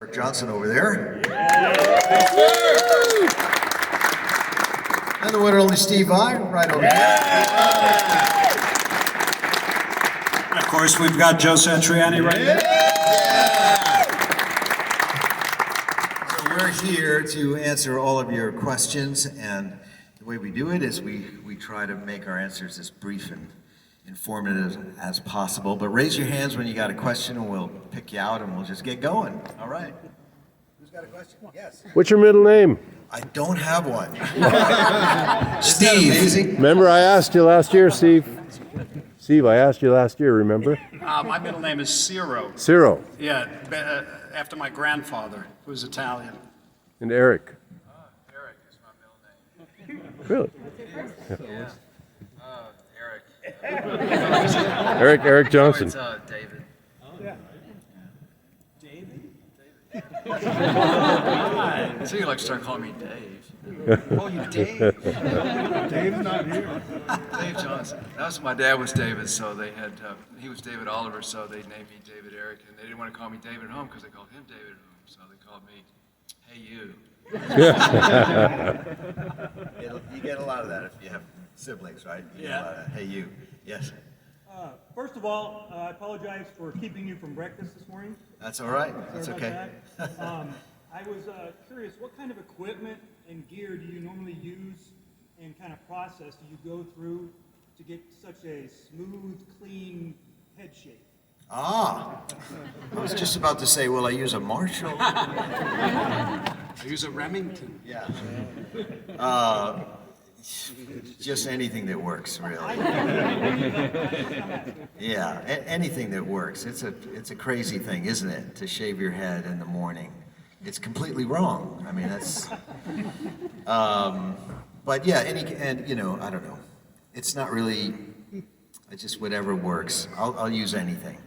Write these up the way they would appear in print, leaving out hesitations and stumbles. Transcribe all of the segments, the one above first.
Johnson over there. And the one and only Steve Vai right over here. And of course, we've got Joe Satriani right there. So we're here to answer all of your questions, and the way we do it is we try to make our answers as brief and informative as possible. But raise your hands when you got a question, and we'll pick you out, and we'll just get going. All right. Who's got a question? Yes. What's your middle name? I don't have one. Steve. Remember I asked you last year, Steve? Steve, I asked you last year, remember? My middle name is Ciro. Ciro. Yeah, after my grandfather, who was Italian. And Eric. Eric is my middle name. Really? Yeah. Eric. Eric Johnson. It's David. Oh, yeah. David? So you like to start calling me Dave. Oh, you Dave. Dave's not here. Dave Johnson. That was my dad was David, so they had he was David Oliver, so they named me David Eric, and they didn't want to call me David at home because they called him David at home, so they called me Hey You. You get a lot of that if you have siblings, right? You get a lot of that. Hey, you. Yes. First of all, I apologize for keeping you from breakfast this morning. That's all right. That's Sorry okay. about that. I was curious, what kind of equipment and gear do you normally use and kind of process do you go through to get such a smooth, clean head shape? Ah, I was just about to say, well, I use a Marshall. I use a Remington. Yeah. Just anything that works, really. Yeah, anything that works. It's a crazy thing, isn't it? To shave your head in the morning. It's completely wrong. I mean, that's. But yeah, and you know, I don't know. It's not really. It's just whatever works. I'll use anything.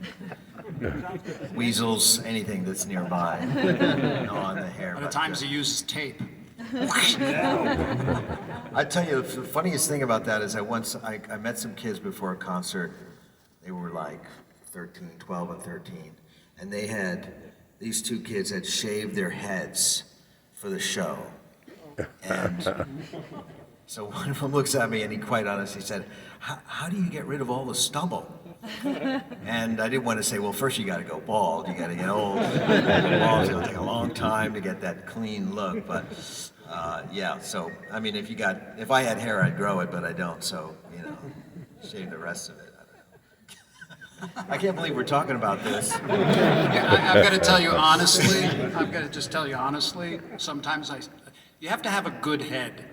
Weasels, anything that's nearby. On the hair. At times he uses tape. I tell you, the funniest thing about that is I met some kids before a concert. They were like 13, 12 and 13. And these two kids had shaved their heads for the show. And so one of them looks at me and he quite honestly said, how do you get rid of all the stubble? And I didn't want to say, well, first you got to go bald. You got to get old. Bald, it'll take a long time to get that clean look. But yeah, so I mean, if I had hair, I'd grow it, but I don't. So shave the rest of it. I don't know. I can't believe we're talking about this. Yeah, I've got to tell you honestly. Sometimes you have to have a good head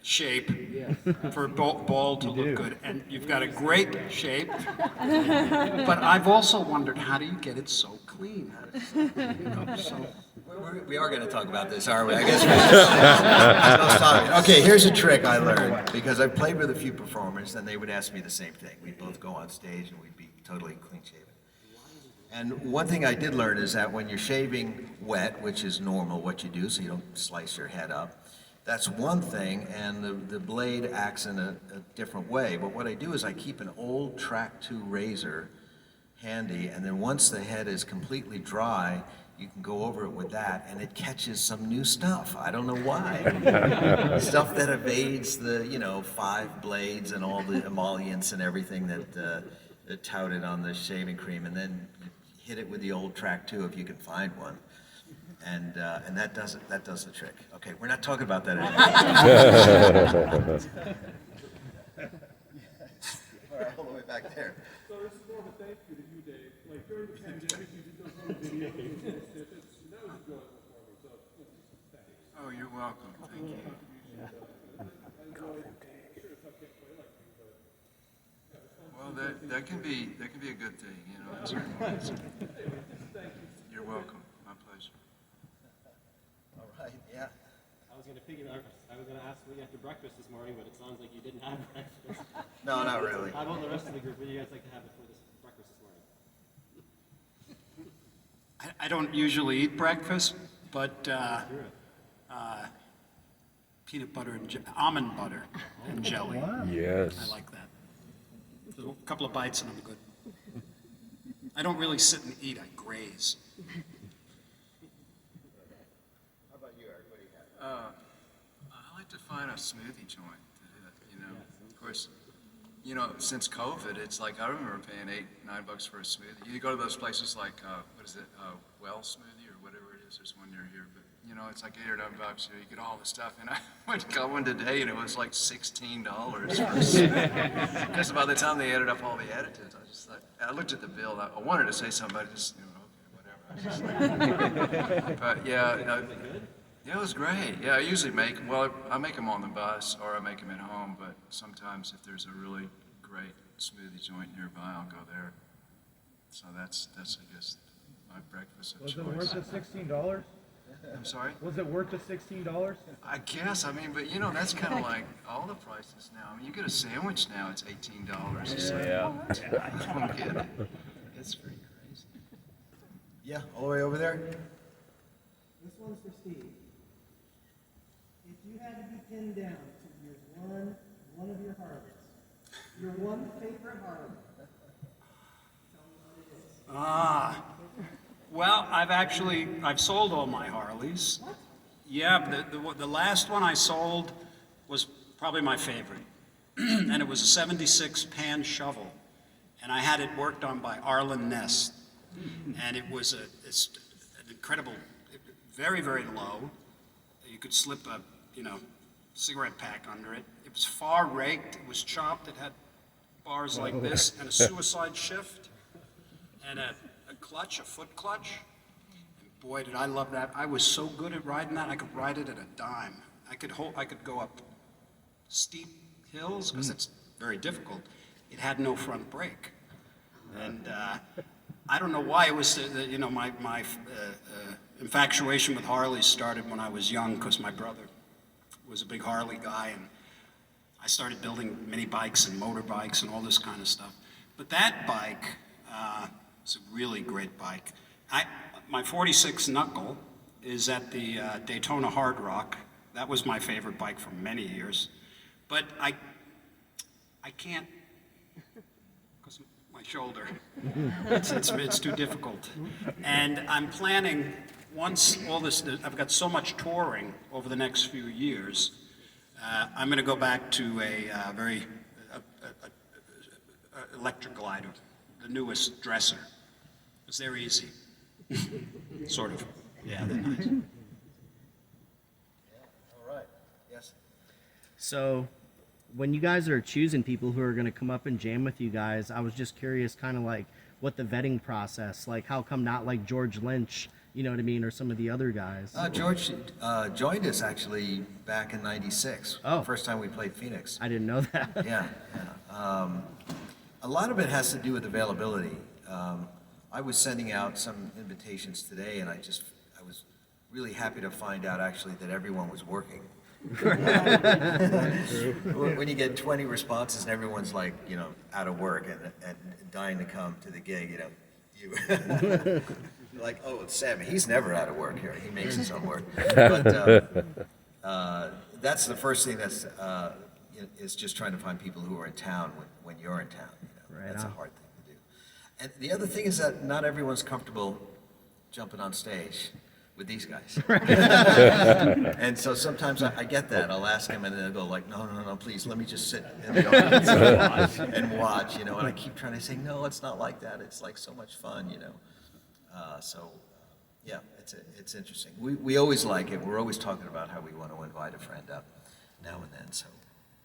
shape for bald to look good, and you've got a great shape. But I've also wondered, how do you get it so clean? We are going to talk about this, are we? I guess we'll stop. Okay, here's a trick I learned, because I've played with a few performers, and they would ask me the same thing. We'd both go on stage, and we'd be totally clean-shaven. And one thing I did learn is that when you're shaving wet, which is normal what you do, so you don't slice your head up, that's one thing, and the blade acts in a different way. But what I do is I keep an old Track 2 razor handy, and then once the head is completely dry, you can go over it with that, and it catches some new stuff. I don't know why. Stuff that evades the, 5 blades and all the emollients and everything that touted on the shaving cream, and then hit it with the old Track 2 if you can find one. And that does the trick. Okay, we're not talking about that anymore. All right, all the way back there. So this is more of a thank you to you, Dave. Like during the pandemic, you did those little videos. That was enjoyable for me. So thanks. Oh, you're welcome. Thank you. Well, that can be a good thing, in certain ways. You're welcome. My pleasure. All right, yeah. I was going to ask what you had for breakfast this morning, but it sounds like you didn't have breakfast. No, not really. How about the rest of the group? What do you guys like to have before this breakfast this morning? I don't usually eat breakfast, but peanut butter and almond butter and jelly. Yes. I like that. A couple of bites and I'm good. I don't really sit and eat, I graze. smoothie joint to do that, you know. Of course, you know, since COVID, it's like, I remember paying $8-9 for a smoothie. You go to those places like, what is it, Well Smoothie or whatever it is, there's one near here, but, you know, it's like $8 or $9, you know, you get all the stuff, and I went to go one today, and it was like $16 for a smoothie. Because by the time they added up all the additives, I just thought, I looked at the bill, I wanted to say something, but I just, you know, okay, whatever. I was just like, but yeah, yeah, it was great. Yeah, I usually I make them on the bus or I make them at home, but sometimes if there's a really great smoothie joint nearby, I'll go there. So that's I guess, my breakfast of Was choice. it worth the $16? I'm sorry? Was it worth the $16? I guess, I mean, but you know, that's kind of like all the prices now. I mean, you get a sandwich now, it's $18. It's like, I don't get it. It's pretty crazy. Yeah, all the way over there? This one's for Steve. If you had to be pinned down to your one of your Harleys, your one favorite Harley, tell me what it is. Well, I've sold all my Harleys. Yeah, the last one I sold was probably my favorite. And it was a 76 pan shovel. And I had it worked on by Arlen Ness. And it was an incredible, very, very low. You could slip a, cigarette pack under it. It was far raked, it was chopped, it had bars like this, and a suicide shift, and a clutch, a foot clutch. And boy, did I love that. I was so good at riding that, I could ride it at a dime. I could go up steep hills, because it's very difficult. It had no front brake. And I don't know why it was, my infatuation with Harleys started when I was young, because my brother was a big Harley guy, and I started building mini bikes and motorbikes and all this kind of stuff. But that bike is a really great bike. My 46 Knuckle is at the Daytona Hard Rock. That was my favorite bike for many years. But I can't, because my shoulder, it's too difficult. And I'm planning, once all this, I've got so much touring over the next few years, I'm going to go back to a very electric glider, the newest dresser, because they're easy, sort of. Yeah, they're nice. All right, yes. So, when you guys are choosing people who are going to come up and jam with you guys, I was just curious, kind of like what the vetting process, like how come not like George Lynch, you know what I mean, or some of the other guys? George joined us actually back in '96. Oh. First time we played Phoenix. I didn't know that. Yeah. A lot of it has to do with availability. I was sending out some invitations today, and I was really happy to find out actually that everyone was working. When you get 20 responses and everyone's like, out of work and dying to come to the gig, you like, oh, it's Sammy. He's never out of work here. He makes his own work. But that's the first thing is just trying to find people who are in town when you're in town. Right That's on. a hard thing to do. And the other thing is that not everyone's comfortable jumping on stage with these guys. And so sometimes I get that. I'll ask them and they'll go like, no, please, let me just sit in the audience and watch, and I keep trying to say, no, it's not like that. It's like so much fun, yeah, it's interesting. We always like it. We're always talking about how we want to invite a friend up now and then, so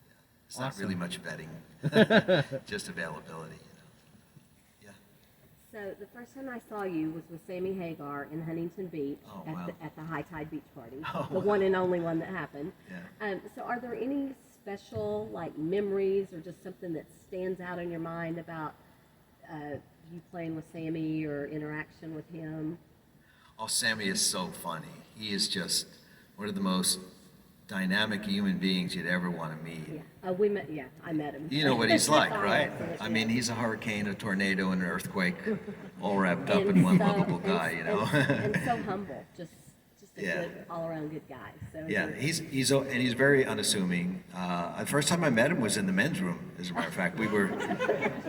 yeah. It's not really much betting, just availability, Yeah. So the first time I saw you was with Sammy Hagar in Huntington Beach Oh, at, wow. at the High Tide Beach Party, Oh, the wow. one and only one that happened. Yeah. So are there any special memories or just something that stands out in your mind about you playing with Sammy or interaction with him? Oh, Sammy is so funny. He is just one of the most dynamic human beings you'd ever want to meet. Yeah, I met him. You know what he's like, right? Yes, I mean, he's a hurricane, a tornado, and an earthquake, all wrapped up in one lovable guy, And so humble, just a Yeah. good, all-around good guy. So Yeah, you're- he's very unassuming. The first time I met him was in the men's room, as a matter of fact. We were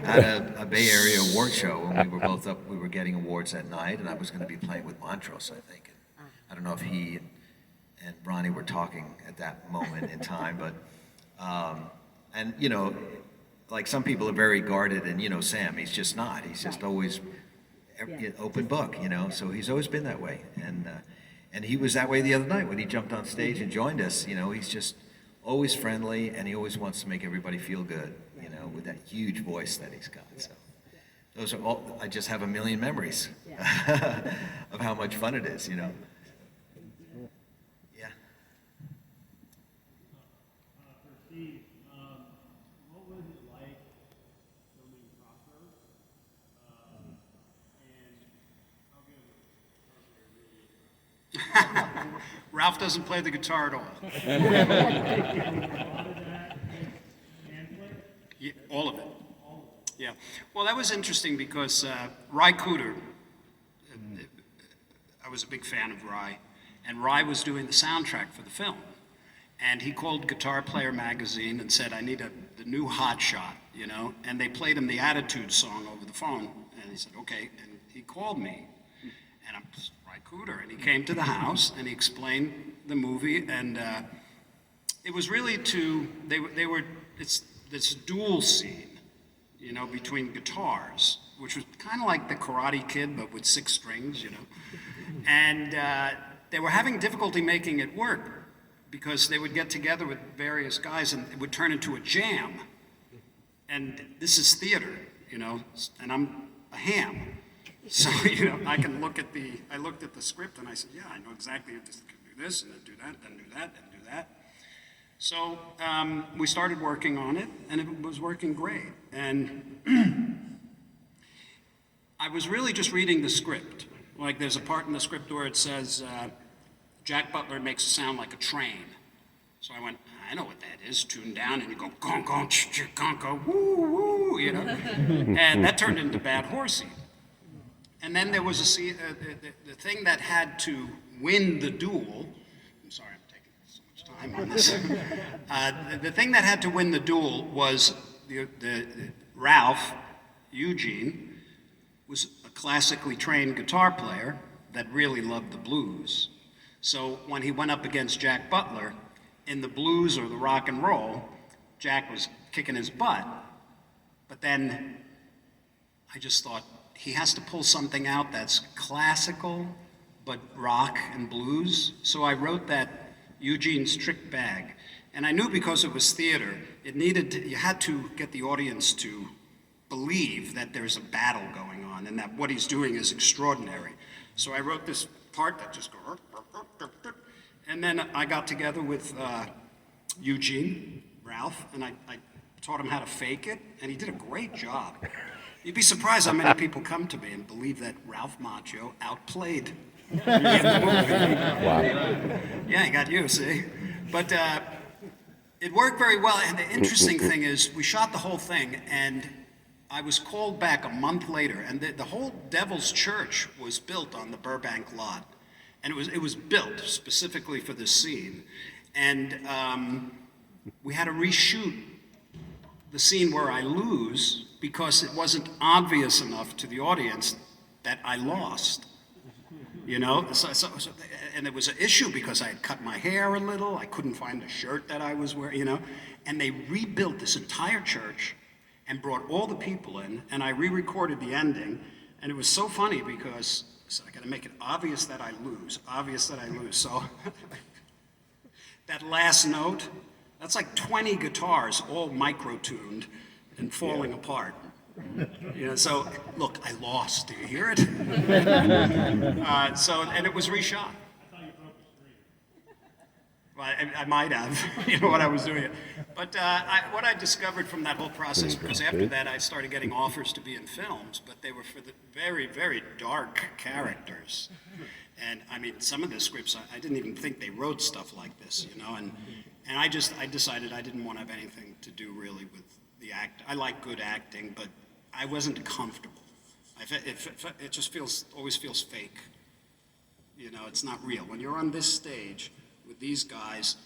at a Bay Area award show, and we were both up. We were getting awards that night, and I was going to be playing with Montrose, I think. And I don't know if he and Ronnie were talking at that moment in time, but, and, like some people are very guarded, and, Sam, he's just not. He's just always open book, so he's always been that way. And he was that way the other night when he jumped on stage and joined us. He's just always friendly, and he always wants to make everybody feel good, with that huge voice that he's got. So those are all, I just have a million memories of how much fun it is, Yeah. For Steve, what was it like filming Crossroads? And how good was it? Ralph doesn't play the guitar at all. Yeah, all of it. Yeah. Well, that was interesting because Ry Cooter, I was a big fan of Ry, and Ry was doing the soundtrack for the film. And he called Guitar Player magazine and said, I need the new hot shot, and they played him the Attitude song over the phone. And he said, okay. And he called me, and I'm Ry Cooter, and he came to the house and he explained the movie, and it was really it's this duel scene, between guitars, which was kind of like the Karate Kid, but with 6 strings, And they were having difficulty making it work because they would get together with various guys and it would turn into a jam. And this is theater, and I'm a ham. So, I looked at the script and I said, yeah, I know exactly if this can do this and then do that, then do that, then do that. So we started working on it, and it was working great. And I was really just reading the script. Like there's a part in the script where it says, Jack Butler makes a sound like a train. So I went, I know what that is, tuned down, and you go, gong, gong, gong, gong, woo, woo, And that turned into Bad Horsey. And then there was the thing that had to win the duel. I'm sorry, I'm taking so much time on this. The thing that had to win the duel was the Ralph, Eugene, was a classically trained guitar player that really loved the blues. So when he went up against Jack Butler, in the blues or the rock and roll, Jack was kicking his butt. But then I just thought, he has to pull something out that's classical, but rock and blues. So I wrote that Eugene's Trick Bag. And I knew because it was theater, you had to get the audience to believe that there's a battle going on and that what he's doing is extraordinary. So I wrote this part that just goes, and then I got together with Eugene, Ralph, and I taught him how to fake it, and he did a great job. You'd be surprised how many people come to me and believe that Ralph Macchio outplayed me in the movie. Wow. Yeah, he got you, see? But it worked very well, and the interesting thing is, we shot the whole thing, and I was called back a month later, and the whole Devil's Church was built on the Burbank lot. And it was built specifically for this scene. And we had to reshoot the scene where I lose because it wasn't obvious enough to the audience that I lost. And it was an issue because I had cut my hair a little, I couldn't find a shirt that I was wearing, and they rebuilt this entire church and brought all the people in, and I re-recorded the ending, and it was so funny because I gotta make it obvious that I lose. So that last note, that's like 20 guitars all micro-tuned and falling apart. So look, I lost. Do you hear it? And it was reshot. Well, I might have, what I was doing. But what I discovered from that whole process was after that I started getting offers to be in films, but they were for the very, very dark characters. And I mean, some of the scripts, I didn't even think they wrote stuff like this, and I decided I didn't want to have anything to do really with the act. I like good acting, but I wasn't comfortable. It just always feels fake. It's not real. When you're on this stage with these guys,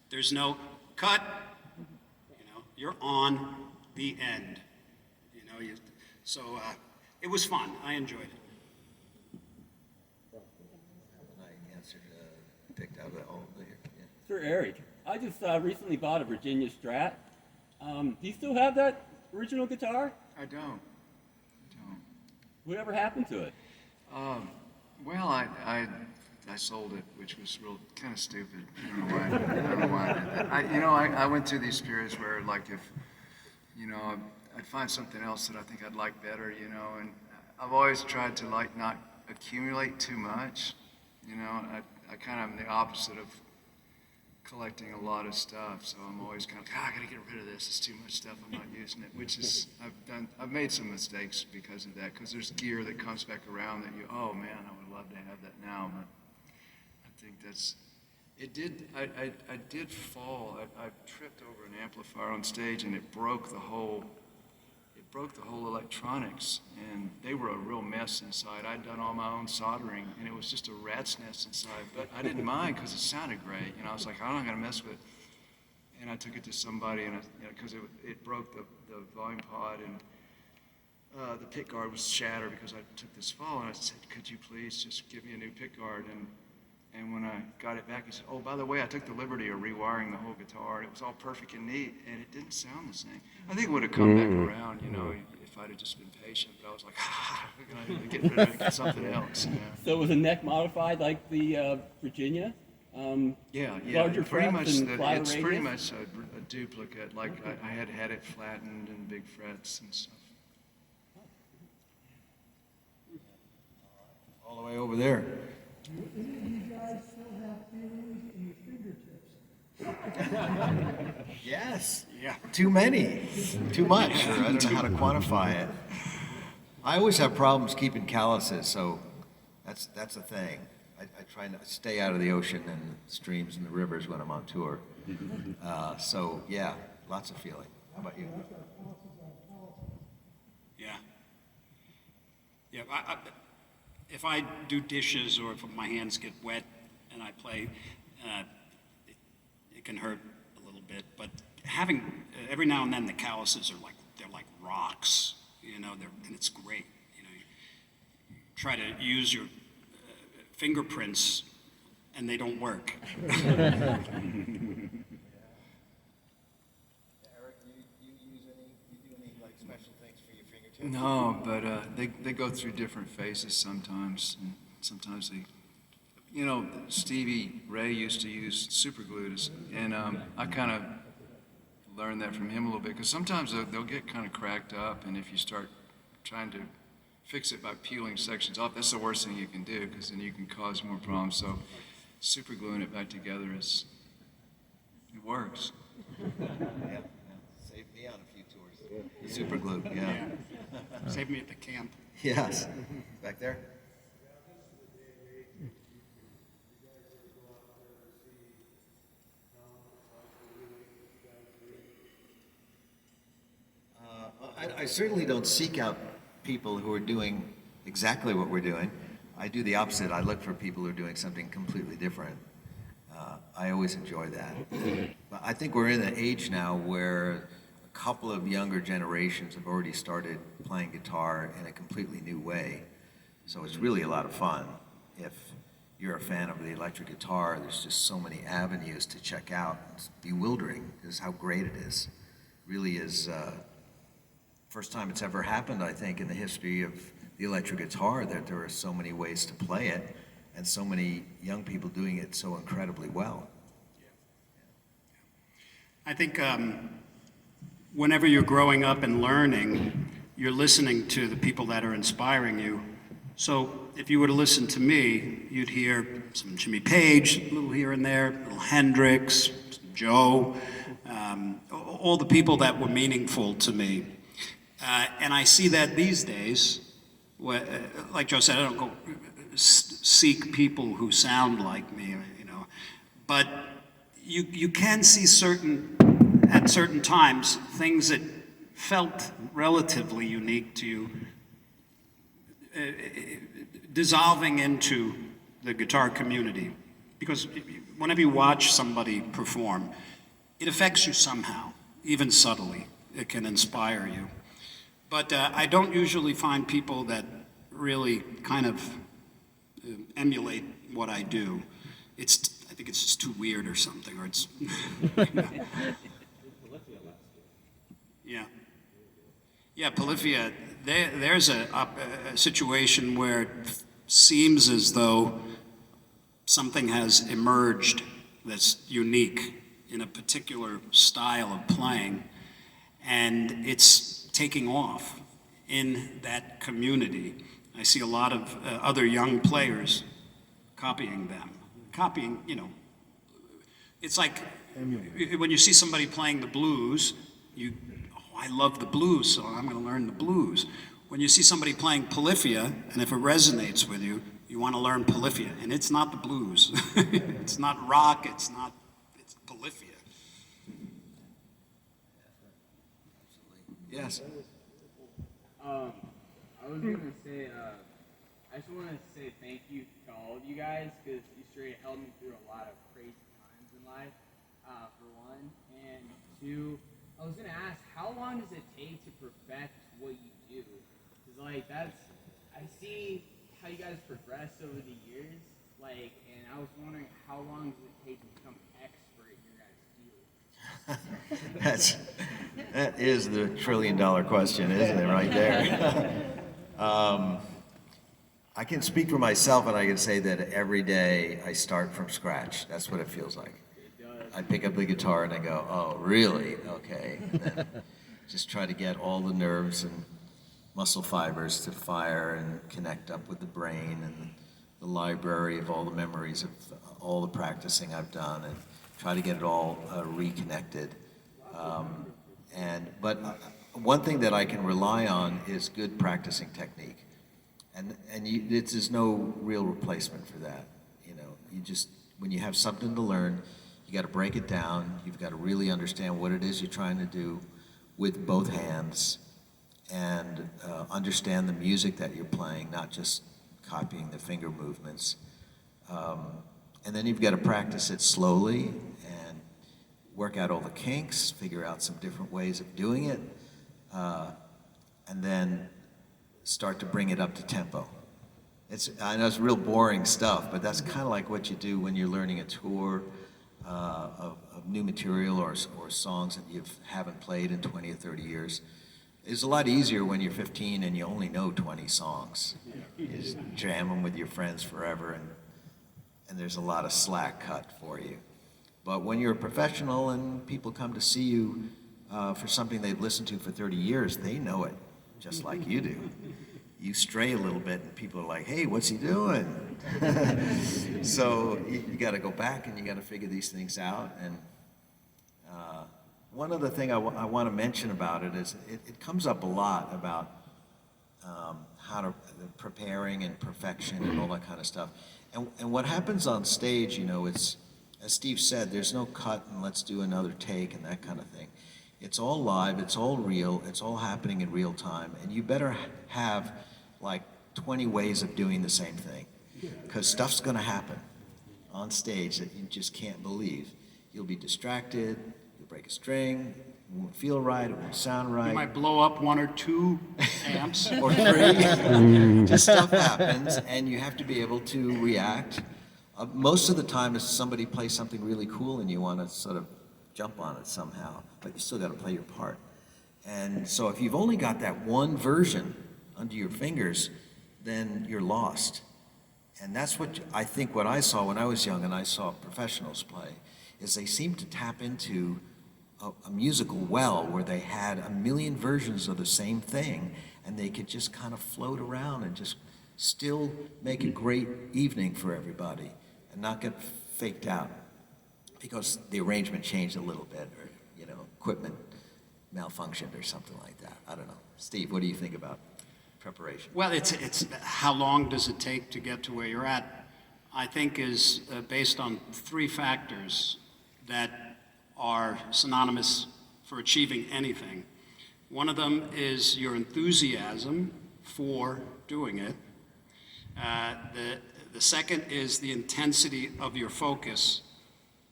there's no cut. You're on the end. So it was fun. I enjoyed it. I answered picked out of the old. Yeah. For Eric, I just recently bought a Virginia Strat. Do you still have that original guitar? I don't. Whatever happened to it? Well, I sold it, which was real kind of stupid. I don't know why. I don't know why I did that. You know, I went through these periods where, like, if, you know, I'd find something else that I think I'd like better, you know, and I've always tried to, like, not accumulate too much. You know, I kind of am the opposite of collecting a lot of stuff, so I'm always kind of, I gotta get rid of this. It's too much stuff. I'm not using it, which is, I've made some mistakes because of that, because there's gear that comes back around that you, oh man, I would love to have that now, but I think that's, it did, I did fall. I tripped over an amplifier on stage and it broke the whole electronics, and they were a real mess inside. I'd done all my own soldering, and it was just a rat's nest inside, but I didn't mind because it sounded great. You know, I was like, I'm not gonna mess with it. And I took it to somebody, and because it broke the volume pod, and the pick guard was shattered because I took this fall, and I said, could you please just give me a new pick guard? And when I got it back, he said, oh, by the way, I took the liberty of rewiring the whole guitar, and it was all perfect and neat, and it didn't sound the same. I think it would have come back around, you know, if I'd have just been patient, but I was like, I need to get rid of it and get something else. You know? So it was a neck modified like the Virginia? Yeah, Larger pretty frets much. and flatter It's pretty radius? much a duplicate. Like I had it flattened and big frets and stuff. All the way over there. Do you guys still have feelings in your fingertips? Yes. Yeah. Too many. Too much. Or I don't know how to quantify it. I always have problems keeping calluses, so that's a thing. I try not to stay out of the ocean and streams and the rivers when I'm on tour. So yeah, lots of feeling. How about you? Yeah. Yeah. If I do dishes or if my hands get wet and I play, it can hurt a little bit. But having every now and then the calluses are they're like rocks, you know. And it's great. You know, you try to use your fingerprints and they don't work. Eric, you do any like special things for your fingertips? No, but they go through different phases sometimes, and sometimes they, you know, Stevie Ray used to use super glue, and I kind of learned that from him a little bit, because sometimes they'll get kind of cracked up, and if you start trying to fix it by peeling sections off, that's the worst thing you can do, because then you can cause more problems. So super gluing it back together it works. Yeah. Saved me on a few tours. The super glue, yeah. Save me at the camp. Yes. Back there? I certainly don't seek out people who are doing exactly what we're doing. I do the opposite. I look for people who are doing something completely different. I always enjoy that. But I think we're in an age now where a couple of younger generations have already started playing guitar in a completely new way. So it's really a lot of fun. If you're a fan of the electric guitar, there's just so many avenues to check out. It's bewildering is how great it is. It really is first time it's ever happened, I think, in the history of the electric guitar that there are so many ways to play it and so many young people doing it so incredibly well. I think whenever you're growing up and learning, you're listening to the people that are inspiring you. So if you were to listen to me, you'd hear some Jimmy Page, a little here and there, a little Hendrix, some Joe, all the people that were meaningful to me. And I see that these days, like Joe said, I don't go seek people who sound like me, you know, but you can see at certain times things that felt relatively unique to you dissolving into the guitar community. Because whenever you watch somebody perform, it affects you somehow, even subtly. It can inspire you. But I don't usually find people that really kind of emulate what I do. I think think it's just too weird or something, or it's. Yeah. Yeah, Polyphia, there's a situation where it seems as though something has emerged that's unique in a particular style of playing, and it's taking off in that community. I see a lot of other young players copying them. Copying, it's like when you see somebody playing the blues, I love the blues, so I'm going to learn the blues. When you see somebody playing Polyphia, and if it resonates with you, you want to learn Polyphia, and it's not the blues. It's not rock, it's Polyphia. Yes. I was gonna say, I just want to say thank you to all of you guys, because you straight helped me through a lot of crazy times in life, for one. And two, I was gonna ask, how long does it take to perfect what you do? Because I see how you guys progress over the years, and I was wondering how long does it take to become expert in your guys' field? That is the $1 trillion question, isn't it, right there? I can speak for myself, and I can say that every day I start from scratch. That's what it feels like. I pick up the guitar and I go, oh, really? Okay. And then just try to get all the nerves and muscle fibers to fire and connect up with the brain and the library of all the memories of all the practicing I've done, and try to get it all reconnected. But one thing that I can rely on is good practicing technique. And there's no real replacement for that. You just, when you have something to learn, you got to break it down. You've got to really understand what it is you're trying to do with both hands, and understand the music that you're playing, not just copying the finger movements. And then you've got to practice it slowly and work out all the kinks, figure out some different ways of doing it, and then start to bring it up to tempo. I know it's real boring stuff, but that's kind of like what you do when you're learning a tour of new material or songs that you haven't played in 20 or 30 years. It's a lot easier when you're 15 and you only know 20 songs. You just jam them with your friends forever, and there's a lot of slack cut for you. But when you're a professional and people come to see you for something they've listened to for 30 years, they know it just like you do. You stray a little bit and people are like, hey, what's he doing? So you got to go back and you got to figure these things out. And one other thing I want to mention about it is it comes up a lot about how to preparing and perfection and all that kind of stuff. And what happens on stage, it's, as Steve said, there's no cut and let's do another take and that kind of thing. It's all live, it's all real, it's all happening in real time, and you better have like 20 ways of doing the same thing, because stuff's going to happen on stage that you just can't believe. You'll be distracted, you'll break a string, it won't feel right, it won't sound right. You might blow up 1 or 2 amps. Or 3. Just stuff happens, and you have to be able to react. Most of the time, if somebody plays something really cool and you want to sort of jump on it somehow, but you still got to play your part. And so if you've only got that one version under your fingers, then you're lost. And that's what I think what I saw when I was young and I saw professionals play, is they seemed to tap into a musical well where they had a million versions of the same thing, and they could just kind of float around and just still make a great evening for everybody and not get faked out because the arrangement changed a little bit, or equipment malfunctioned or something like that. I don't know. Steve, what do you think about preparation? Well, it's how long does it take to get to where you're at, I think is based on 3 factors that are synonymous for achieving anything. One of them is your enthusiasm for doing it. The second is the intensity of your focus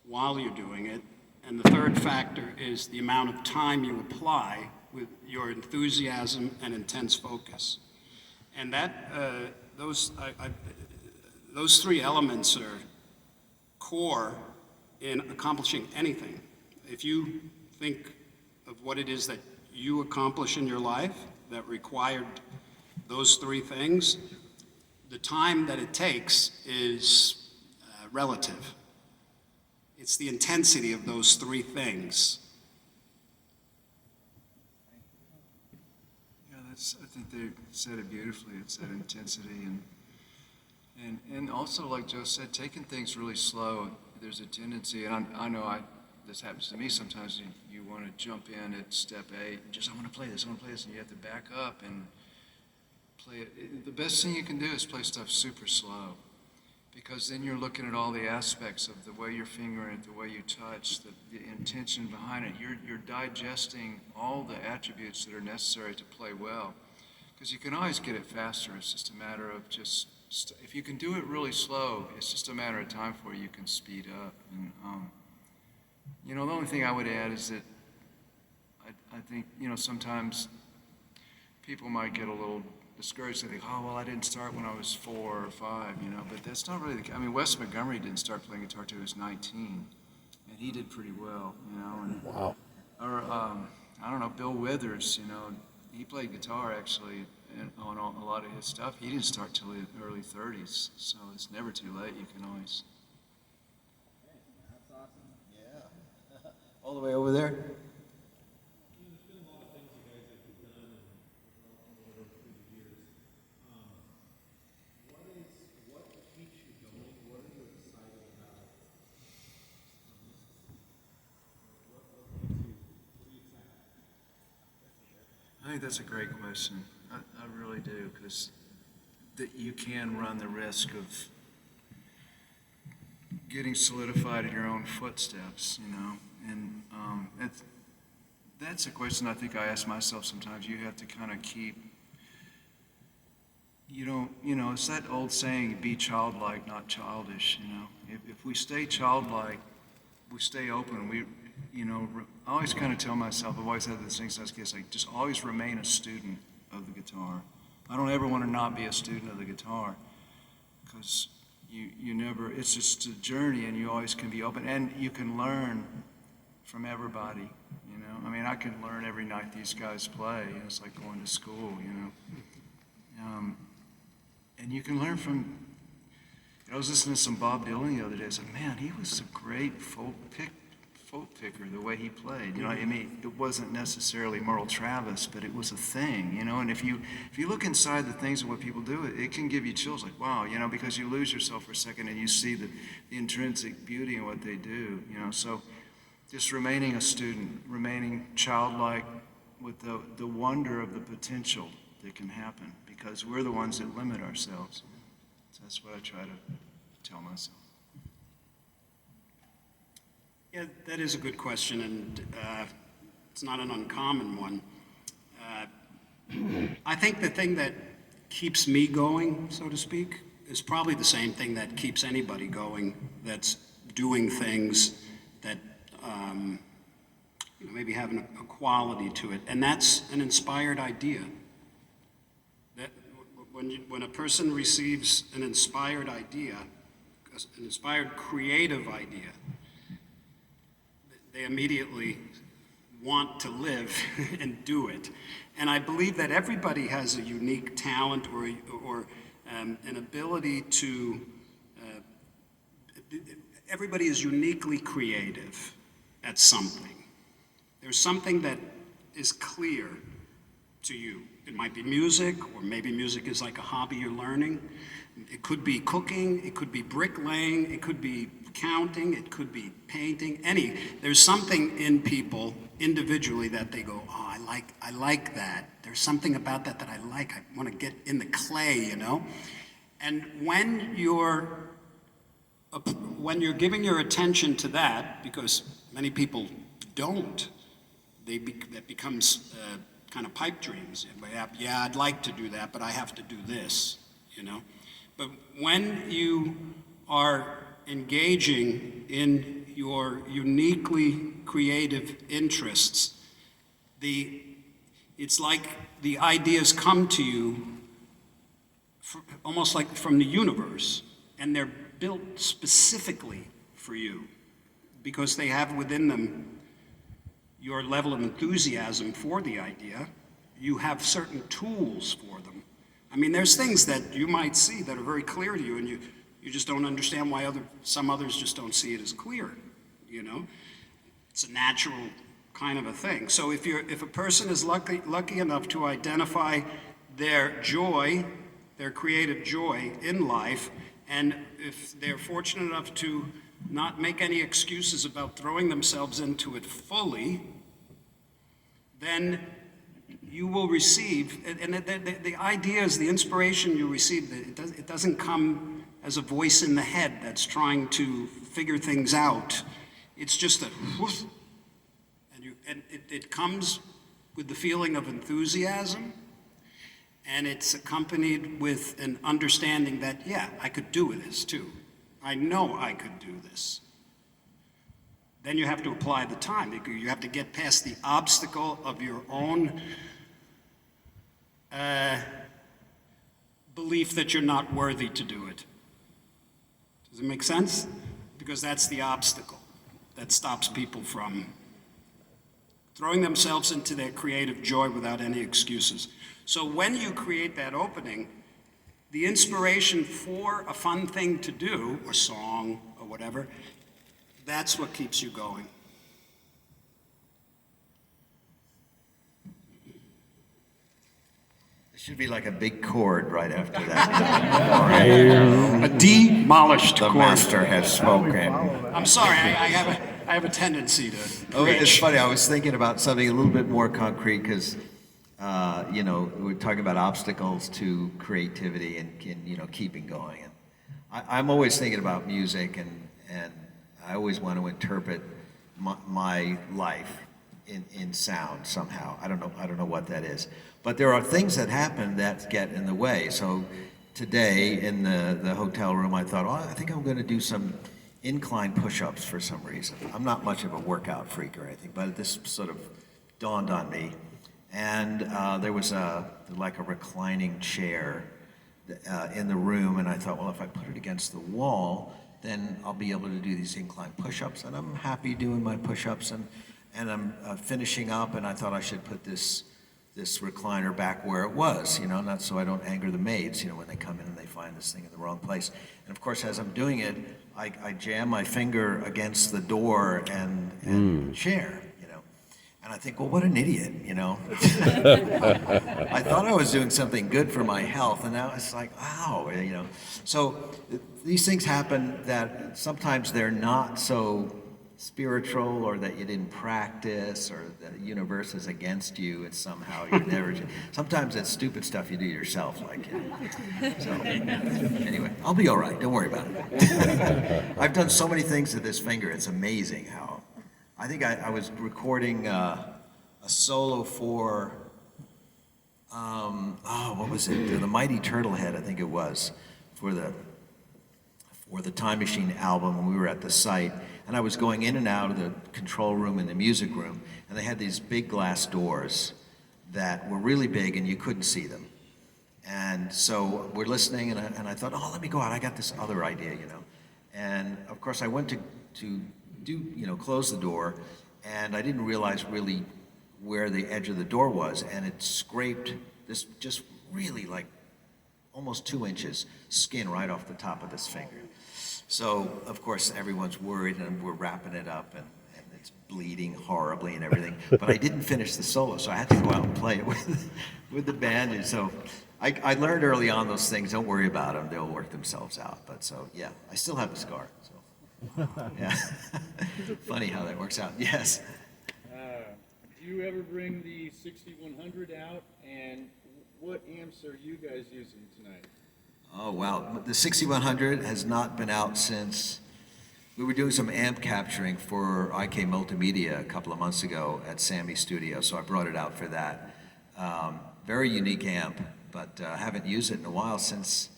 while you're doing it. And the third factor is the amount of time you apply with your enthusiasm and intense focus. And that those 3 elements are core in accomplishing anything. If you think of what it is that you accomplish in your life that required those three things, the time that it takes is relative. It's the intensity of those three things. Yeah, I think they said it beautifully. It's that intensity and also, like Joe said, taking things really slow. There's a tendency, and I know this happens to me sometimes. You want to jump in at step 8, and I want to play this, and you have to back up and play it. The best thing you can do is play stuff super slow, because then you're looking at all the aspects of the way you're fingering it, the way you touch, the intention behind it. You're digesting all the attributes that are necessary to play well, because you can always get it faster. It's just a matter of if you can do it really slow, it's just a matter of time for you can speed up. And the only thing I would add is that I think sometimes people might get a little discouraged. They think, oh well, I didn't start when I was 4 or 5, but that's not really the case. I mean, Wes Montgomery didn't start playing guitar till he was 19, and he did pretty well, And, Wow. Or I don't know, Bill Withers, he played guitar actually on a lot of his stuff. He didn't start till the early 30s, so it's never too late. You can always. That's awesome. Yeah. All the way over there? I think that's a great question. I really do, because that you can run the risk of getting solidified in your own footsteps, and that's a question I think I ask myself sometimes. You have to kind of keep, it's that old saying, be childlike, not childish, If we stay childlike, we stay open, I always kind of tell myself, I've always had this thing since I was a kid, like, just always remain a student of the guitar. I don't ever want to not be a student of the guitar, because you never, it's just a journey, and you always can be open, and you can learn from everybody, I mean, I can learn every night these guys play, it's like going to school, and you can learn from, I was listening to some Bob Dylan the other day. I said, man, he was a great folk picker, the way he played. I mean, it wasn't necessarily Merle Travis, but it was a thing, And if you look inside the things of what people do, it can give you chills, like, wow, because you lose yourself for a second and you see the intrinsic beauty in what they do, So just remaining a student, remaining childlike with the wonder of the potential that can happen, because we're the ones that limit ourselves. So that's what I try to tell myself. Yeah, that is a good question, and it's not an uncommon one. I think the thing that keeps me going, so to speak, is probably the same thing that keeps anybody going that's doing things that maybe have a quality to it, and that's an inspired idea. That when a person receives an inspired idea, an inspired creative idea, they immediately want to live and do it. And I believe that everybody has a unique talent or an ability to, everybody is uniquely creative at something. There's something that is clear to you. It might be music, or maybe music is like a hobby you're learning. It could be cooking, it could be bricklaying, it could be counting, it could be painting, there's something in people individually that they go, oh, I like that. There's something about that I like. I want to get in the clay, And when you're giving your attention to that, because many people don't, that becomes kind of pipe dreams. Yeah, I'd like to do that, but I have to do this, But when you are engaging in your uniquely creative interests, it's like the ideas come to you almost like from the universe, and they're built specifically for for you, because they have within them your level of enthusiasm for the idea. You have certain tools for them. I mean, there's things that you might see that are very clear to you, and you just don't understand why some others just don't see it as clear, you know? It's a natural kind of a thing. So if a person is lucky enough to identify their joy, their creative joy in life, and if they're fortunate enough to not make any excuses about throwing themselves into it fully, then you will receive, and the idea is the inspiration you receive, it doesn't come as a voice in the head that's trying to figure things out. It's just a whoosh, and it comes with the feeling of enthusiasm, and it's accompanied with an understanding that, yeah, I could do this too. I know I could do this. Then you have to apply the time. You have to get past the obstacle of your own belief that you're not worthy to do it. Does it make sense? Because that's the obstacle that stops people from throwing themselves into their creative joy without any excuses. So when you create that opening, the inspiration for a fun thing to do, or song, or whatever, that's what keeps you going. There should be like a big chord right after that. A demolished The chord. master has spoken. I'm sorry, I have a tendency to Oh, it's preach. funny. I was thinking about something a little bit more concrete because, you know, we're talking about obstacles to creativity and you know, keeping going. And I'm always thinking about music, and I always want to interpret my life in sound somehow. I don't know what that is, but there are things that happen that get in the way. So today in the hotel room, I thought, I think I'm going to do some incline push-ups for some reason. I'm not much of a workout freak or anything, but this sort of dawned on me. And there was like a reclining chair in the room, and I thought, well, if I put it against the wall, then I'll be able to do these incline push-ups. And I'm happy doing my push-ups, and I'm finishing up, and I thought I should put this recliner back where it was, you know, not so I don't anger the maids, you know, when they come in and they find this thing in the wrong place. And of course, as I'm doing it, I jam my finger against the door and the chair, you know. And I think, well, what an idiot, you know. I thought I was doing something good for my health, and now it's like, wow, you know. So these things happen that sometimes they're not so spiritual, or that you didn't practice, or the universe is against you, and somehow you're never. Sometimes it's stupid stuff you do yourself, like. You know. So anyway, I'll be all right. Don't worry about it. I've done so many things to this finger. It's amazing how. I think I was recording a solo for. What was it? The Mighty Turtlehead, I think it was, for the Time Machine album when we were at the site. And I was going in and out of the control room and the music room, and they had these big glass doors that were really big and you couldn't see them. And so we're listening, and I thought, let me go out. I got this other idea, you know. And of course I went to do, you know, close the door, and I didn't realize really where the edge of the door was, and it scraped this just really like almost 2 inches skin right off the top of this finger. So, of course, everyone's worried, and we're wrapping it up, and it's bleeding horribly and everything. But I didn't finish the solo, so I had to go out and play it with the band. And so I learned early on those things. Don't worry about them. They'll work themselves out. But so, yeah, I still have the scar. So, yeah. Funny how that works out. Yes. Do you ever bring the 6100 out, and what amps are you guys using tonight? Oh, wow. The 6100 has not been out since we were doing some amp capturing for IK Multimedia a couple of months ago at Sammy's studio, so I brought it out for that. Very unique amp, but I haven't used it in a while, since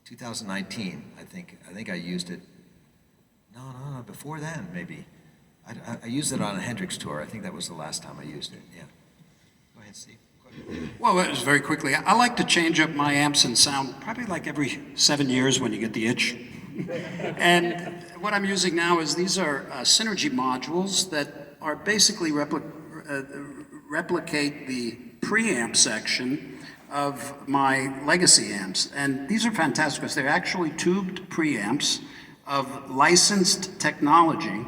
2019, I think. I think I used it, no, before then, maybe. I used it on a Hendrix tour. I think that was the last time I used it, yeah. Go ahead, Steve. Well, it was very quickly. I like to change up my amps and sound probably like every 7 years when you get the itch. And what I'm using now is these are synergy modules that are basically replicate the preamp section of my legacy amps. And these are fantastic because they're actually tubed preamps of licensed technology.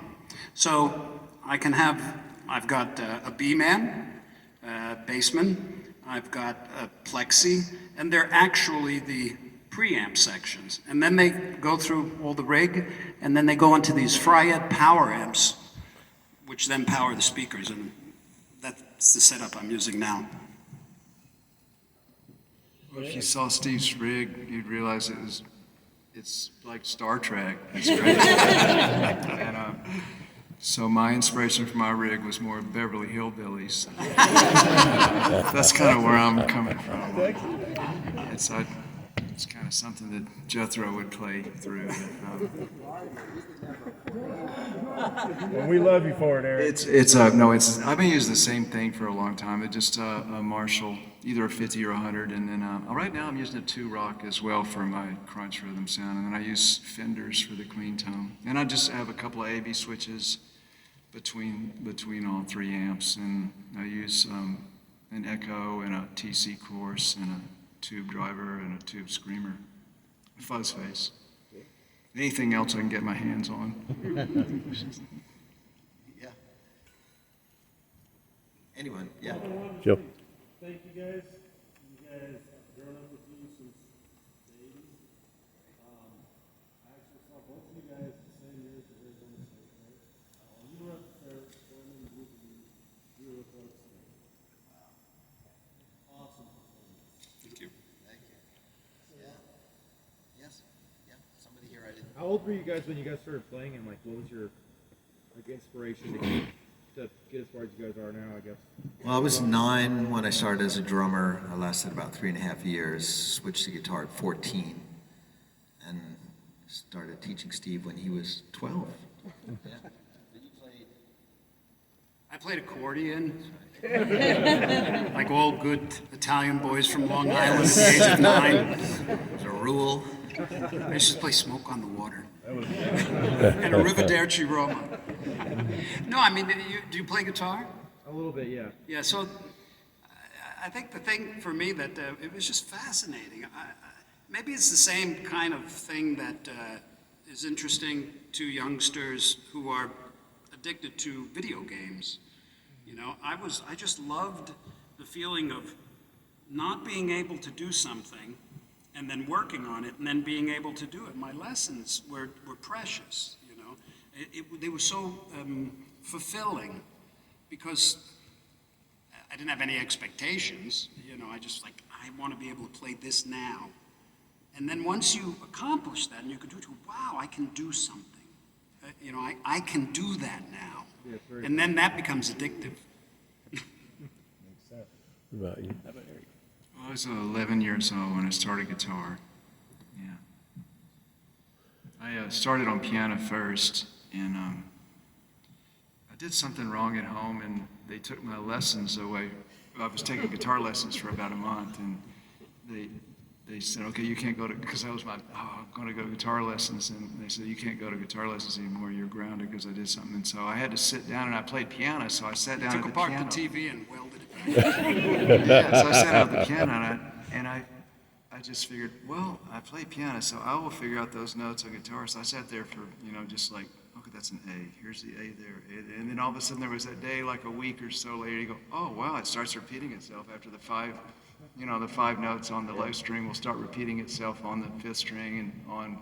So I can have, I've got a B-man, bassman, I've got a plexi, and they're actually the preamp sections. And then they go through all the rig, and then they go into these Fryette power amps, which then power the speakers, and that's the setup I'm using now. Well, if you saw Steve's rig, you'd realize it's like Star Trek. It's great. And, so my inspiration for my rig was more Beverly Hillbillies. That's kind of where I'm coming from. It's kind of something that Jethro would play through. Well, we love you for it, Eric. I've been using the same thing for a long time. It's just a Marshall, either a 50 or 100, and then right now I'm using a 2-rock as well for my crunch rhythm sound, and then I use Fenders for the clean tone. And I just have a couple of AV switches between all 3 amps, and I use an Echo and a TC course and a tube driver and a tube screamer, fuzz face. Anything else I can get my hands on. Yeah. Anyone? Yeah. Joe. Thank you guys. You guys have grown up with me since the 80s. I actually saw both of you guys the same year as the Arizona State Fair. You were at the fair, Foreman, and you were with us. Awesome performance. Thank you. Thank you. Yeah. Yes. Yeah. Somebody here I didn't. How old were you guys when you guys started playing, and like, what was your inspiration to get as far as you guys are now? I guess. Well, I was 9 when I started as a drummer. I lasted about 3.5 years. Switched to guitar at 14, and started teaching Steve when he was 12. Yeah. I played accordion, like all good Italian boys from Long Island at the age of 9. There's a rule. I used to play Smoke on the Water and Arrivederci Roma. No, I mean, do you play guitar? A little bit, yeah. Yeah, so I think the thing for me that it was just fascinating. Maybe it's the same kind of thing that is interesting to youngsters who are addicted to video games. You know, I just loved the feeling of not being able to do something and then working on it and then being able to do it. My lessons were precious, you know. They were so fulfilling because I didn't have any expectations. You know, I just like, I want to be able to play this now. And then once you accomplish that and you can do it, wow, I can do something. You know, I can do that now. Yeah, and then that becomes addictive. What about you? I was 11 years old when I started guitar. Yeah. I started on piano first, and I did something wrong at home, and they took my lessons away. I was taking guitar lessons for about a month, and they said, okay, you can't go to, because that was I'm going to go to guitar lessons, and they said, you can't go to guitar lessons anymore, you're grounded because I did something. And so I had to sit down, and I played piano, so I sat down at the piano. Took apart the TV and welded it back. Yeah, so I sat down at the piano, and I just figured, well, I play piano, so I will figure out those notes on guitar. So I sat there for, just like, okay, that's an A, here's the A there, and then all of a sudden there was that day, like a week or so later, you go, oh, wow, it starts repeating itself after the 5 notes on the low string will start repeating itself on the 5th string and on,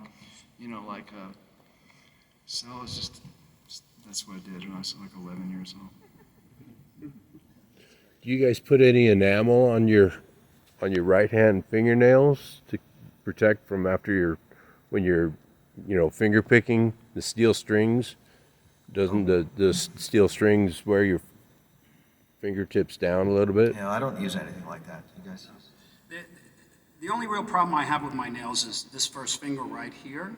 so it's just that's what I did when I was like 11 years old. Do you guys put any enamel on your right hand fingernails to protect from when you're finger picking the steel strings? Doesn't the steel strings wear your fingertips down a little bit? I don't use anything like that. You guys use? The only real problem I have with my nails is this first finger right here,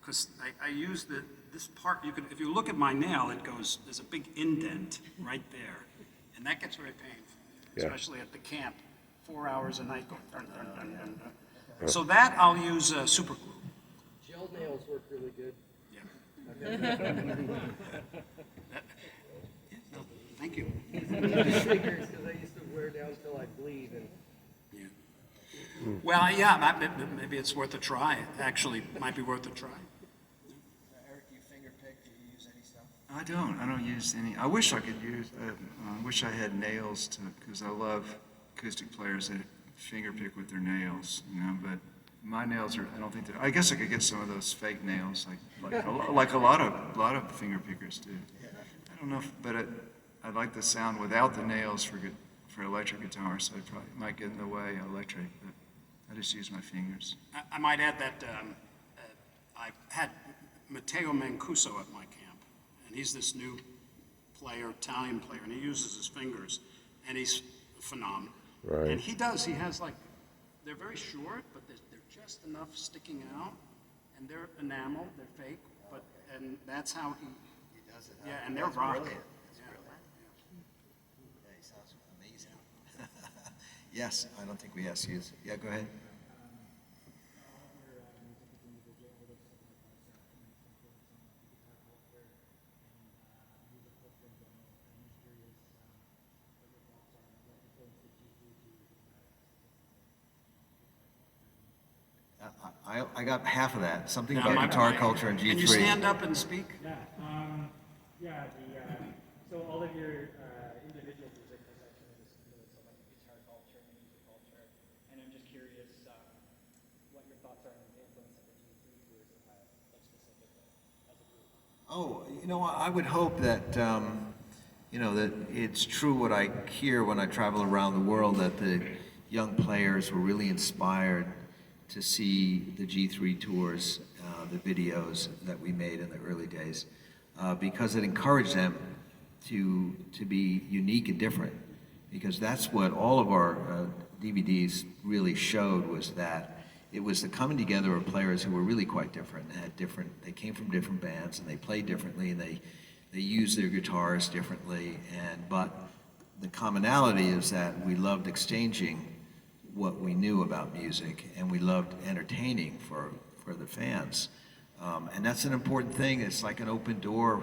because I use this part. If you look at my nail, there's a big indent right there, and that gets very painful, especially at the camp, 4 hours a night going. Dun, dun, dun, dun, dun. So that I'll use super glue. Joe, Gel nails work really good. Thank you. Fingers, because I used to wear down till I bleed. And Well, yeah, maybe it's worth a try. Actually, might be worth a try. Eric, you finger pick, do you use any stuff? I don't use any. I wish I could use, I wish I had nails to, because I love acoustic players that finger pick with their nails, you know, but my nails are, I don't think that, I guess I could get some of those fake nails, like a lot of finger pickers do. I don't know, but I like the sound without the nails for electric guitar, so it probably might get in the way of electric, but I just use my fingers. I might add that I had Matteo Mancuso at my camp, and he's this new player, Italian player, and he uses his fingers, and he's phenomenal. Right. And he has like, they're very short, but they're just enough sticking out, and they're enamel, they're fake, and that's how he does it. Yeah, and they're rock. Brilliant. That's brilliant. Yeah, he sounds amazing. Yes, I don't think we asked you. Yeah, go ahead. I got half of that. Something Now, about my- guitar culture and G3. Can you stand up and speak? So all of your individual music section is really so like guitar culture and music culture, and I'm just curious what your thoughts are on the influence of the G3 tours, like specifically as a group. Oh, I would hope that, that it's true what I hear when I travel around the world, that the young players were really inspired to see the G3 tours, the videos that we made in the early days, because it encouraged them to be unique and different. Because that's what all of our DVDs really showed, was that it was the coming together of players who were really quite different, they came from different bands, and they played differently, and they used their guitars differently, but the commonality is that we loved exchanging what we knew about music, and we loved entertaining for the fans. And that's an important thing. It's like an open door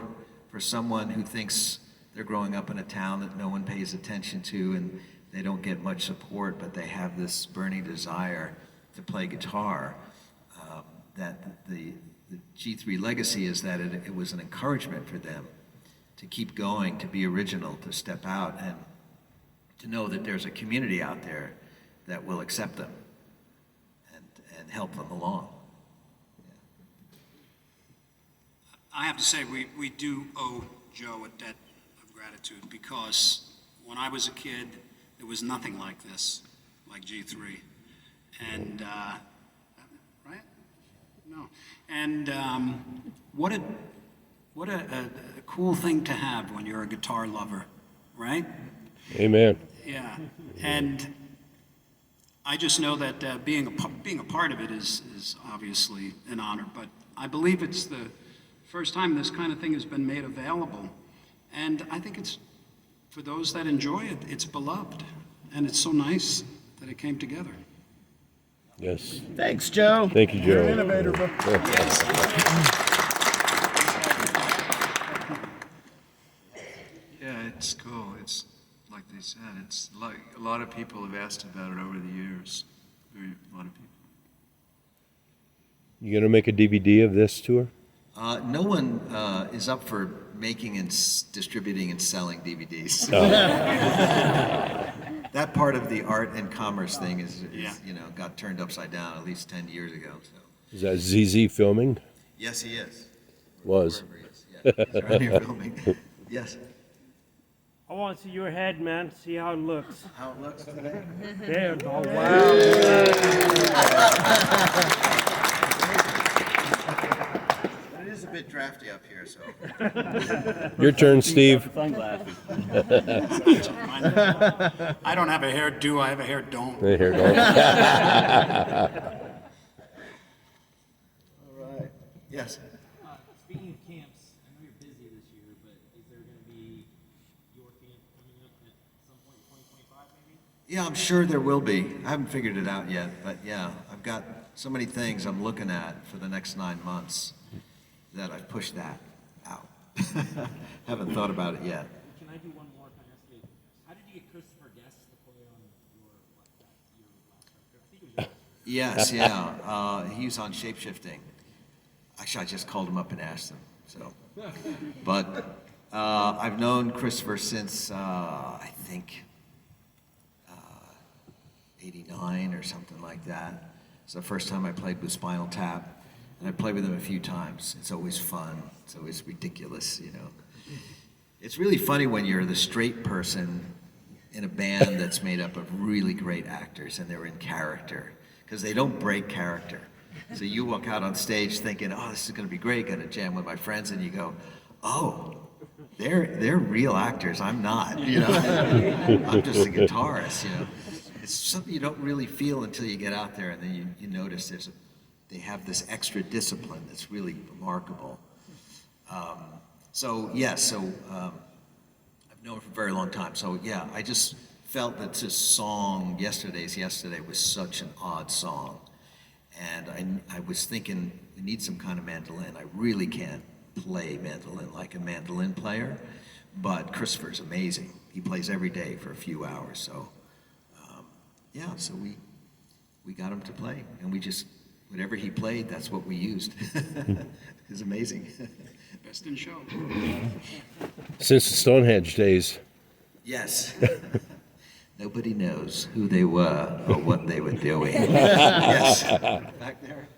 for someone who thinks they're growing up in a town that no one pays attention to, and they don't get much support, but they have this burning desire to play guitar. That the G3 legacy is that it was an encouragement for them to keep going, to be original, to step out, and to know that there's a community out there that will accept them and help them along. I have to say, we do owe Joe a debt of gratitude, because when I was a kid, there was nothing like this, like G3. And, right? No. And what a cool thing to have when you're a guitar lover, right? Amen. Yeah. And I just know that being a part of it is obviously an honor, but I believe it's the first time this kind of thing has been made available. And I think it's, for those that enjoy it, it's beloved. And it's so nice that it came together. Yes. Thanks, Joe. Thank you, Joe. You're an innovator, bro. Yeah, it's cool. It's like they said, it's like a lot of people have asked about it over the years. A lot of people. You gonna make a DVD of this tour? No one is up for making and distributing and selling DVDs. That part of the art and commerce thing is got turned upside down at least 10 years ago. So. Is that ZZ filming? Yes, he is. Was. Wherever he is. Yeah, he's right here filming. Yes. I want to see your head, man. See how it looks. How it looks today? There. Oh wow. It is a bit drafty up here, so. Your turn, Steve. Sunglasses. I don't have a hair do, I have a hair don't. Hey, here, go. All right. Yes. Speaking of camps, I know you're busy this year, but is there going to be your camp coming up at some point in 2025 maybe? Yeah, I'm sure there will be. I haven't figured it out yet, but yeah, I've got so many things I'm looking at for the next 9 months that I've pushed that out. Haven't thought about it yet. Can I do one more if I ask you? How did you get Christopher Guest to play on your last record? I think it was yours. Yes, yeah. He was on Shapeshifting. Actually, I just called him up and asked him. So, but I've known Christopher since I think '89 or something like that. It's the first time I played with Spinal Tap, and I played with him a few times. It's always fun. It's always ridiculous, you know. It's really funny when you're the straight person in a band that's made up of really great actors and they're in character, because they don't break character. So you walk out on stage thinking, oh, this is going to be great, going to jam with my friends, and you go, oh, they're real actors. I'm not, you know. I'm just a guitarist, you know. It's something you don't really feel until you get out there, and then you notice they have this extra discipline that's really remarkable. So I've known for a very long time. So yeah, I just felt that this song, Yesterday was such an odd song. And I was thinking, we need some kind of mandolin. I really can't play mandolin like a mandolin player, but Christopher's amazing. He plays every day for a few hours. So so we got him to play, and we just, whatever he played, that's what we used. It was amazing. Best in show. Since the Stonehenge days. Yes. Nobody knows who they were or what they were doing. Yes. Back there.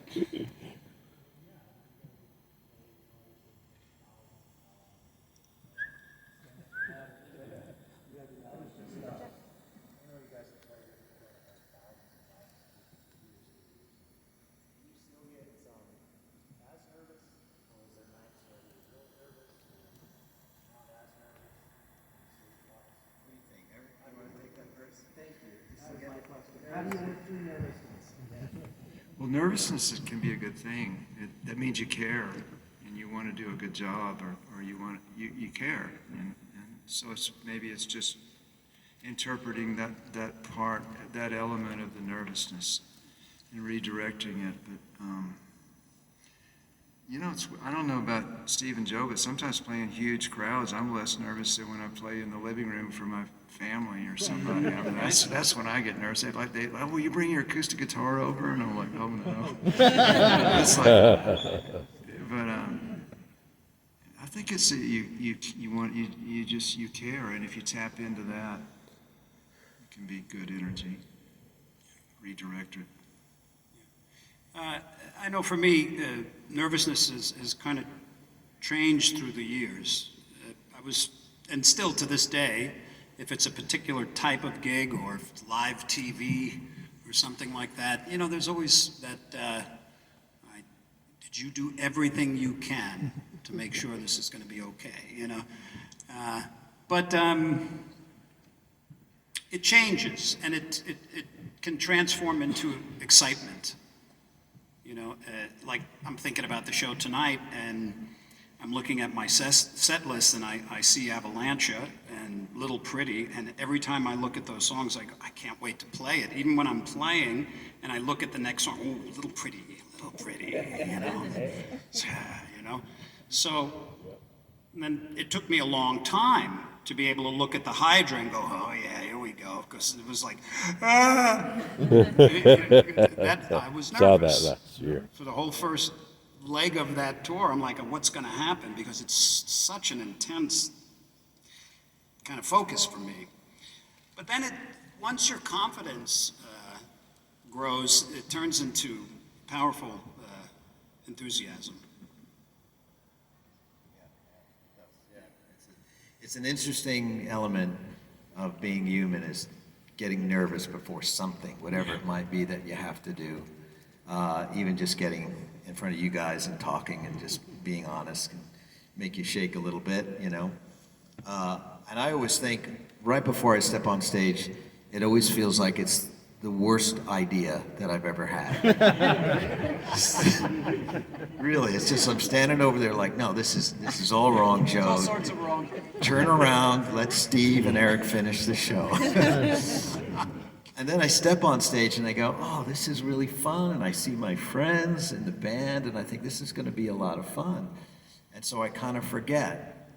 How do you work through nervousness? Well, nervousness can be a good thing. That means you care, and you want to do a good job, or you care, and so maybe it's just interpreting that part, that element of the nervousness, and redirecting it. But I don't know about Steve and Joe, but sometimes playing huge crowds, I'm less nervous than when I play in the living room for my family or somebody. I mean, that's when I get nervous. Will you bring your acoustic guitar over? And I'm like, oh no. It's like, but I think it's you care, and if you tap into that, it can be good energy. Redirect it. I know for me, nervousness has kind of changed through the years. And still to this day, if it's a particular type of gig or if it's live TV or something like that, there's always that, did you do everything you can to make sure this is going to be okay, But it changes, and it can transform into excitement. Like I'm thinking about the show tonight, and I'm looking at my set list, and I see Avalancha and Little Pretty, and every time I look at those songs, I go, I can't wait to play it. Even when I'm playing, and I look at the next song, oh, Little Pretty, So, and then it took me a long time to be able to look at the Hydra and go, oh yeah, here we go, because it was like, I was nervous. Saw that last year. For the whole first leg of that tour, I'm like, what's going to happen? Because it's such an intense kind of focus for me. But then once your confidence grows, it turns into powerful enthusiasm. It's an interesting element of being human, is getting nervous before something, whatever it might be that you have to do. Even just getting in front of you guys and talking and just being honest can make you shake a little bit, And I always think, right before I step on stage, it always feels like it's the worst idea that I've ever had. Really, it's just I'm standing over there like, no, this is all wrong, Joe. All sorts of wrong. Turn around, let Steve and Eric finish the show. And then I step on stage and I go, oh, this is really fun. And I see my friends in the band and I think this is going to be a lot of fun. And so I kind of forget.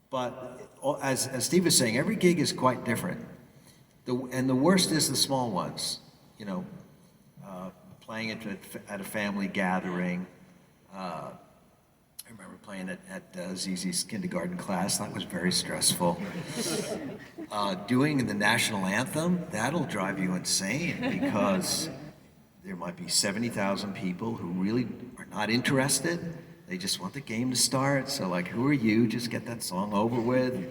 But as Steve was saying, every gig is quite different. And the worst is the small ones, you know, playing it at a family gathering. I remember playing at ZZ's kindergarten class. That was very stressful. Doing the national anthem, that'll drive you insane because there might be 70,000 people who really are not interested. They just want the game to start. So like, who are you? Just get that song over with.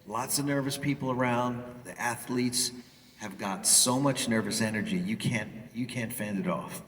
Lots of nervous people around. The athletes have got so much nervous energy, you can't fend it off.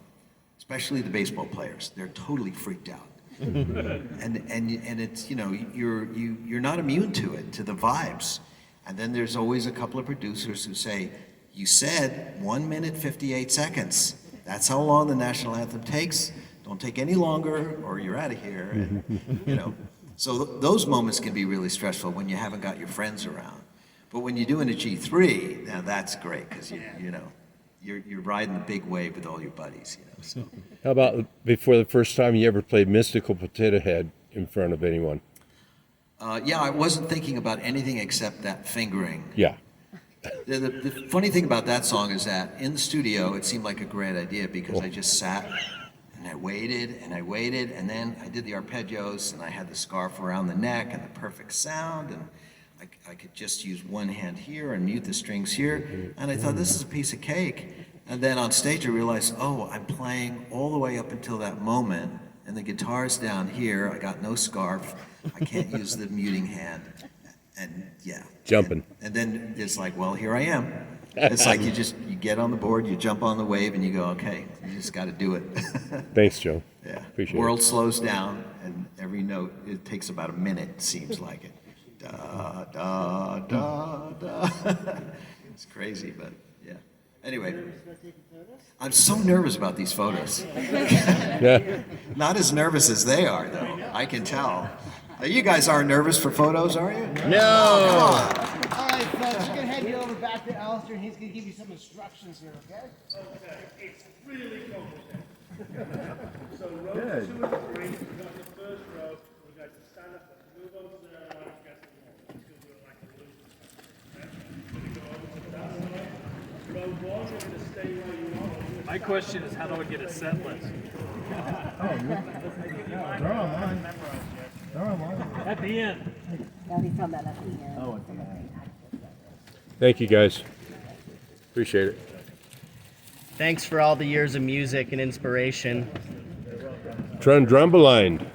Especially the baseball players. They're totally freaked out. and it's, you know, you're not immune to it, to the vibes. And then there's always a couple of producers who say, you said 1 minute 58 seconds. That's how long the national anthem takes. Don't take any longer or you're out of here. And, you know, so those moments can be really stressful when you haven't got your friends around. But when you're doing a G3, now that's great because you know, you're riding the big wave with all your buddies, you know. So. How about before the first time you ever played Mystical Potato Head in front of anyone? Yeah, I wasn't thinking about anything except that fingering. Yeah. The funny thing about that song is that in the studio, it seemed like a great idea because I just sat and I waited and I waited and then I did the arpeggios and I had the scarf around the neck and the perfect sound and I could just use one hand here and mute the strings here. And I thought, this is a piece of cake. And then on stage, I realized, oh, I'm playing all the way up until that moment, and the guitar's down here. I got no scarf. I can't use the muting hand. And yeah. Jumping. And then it's like, well, here I am. It's like you get on the board, you jump on the wave, and you go, okay, you just got to do it. Thanks, Joe. Yeah. Appreciate World it. slows down, and every note, it takes about a minute, seems like it. Da, da, da, da. It's crazy, but yeah. Anyway, I'm so nervous about these photos. Yeah. Not as nervous as they are, though. I can tell. You guys aren't nervous for photos, are you? No. All right, folks, we're going to hand you over back to Alistair, and he's going to give you some instructions here, okay? Okay, it's really complicated. So row 2 and 3, we've got the first row, we're going to stand up, move over to the right against the wall, because we're like a loser. Okay? We're going to go over to that side. Row 1, you're going to stay where you are. My question is, how do I get a set list? At the end. No, he's talking about at the end. Thank you, guys. Appreciate it. Thanks for all the years of music and inspiration. Trundrumbaline.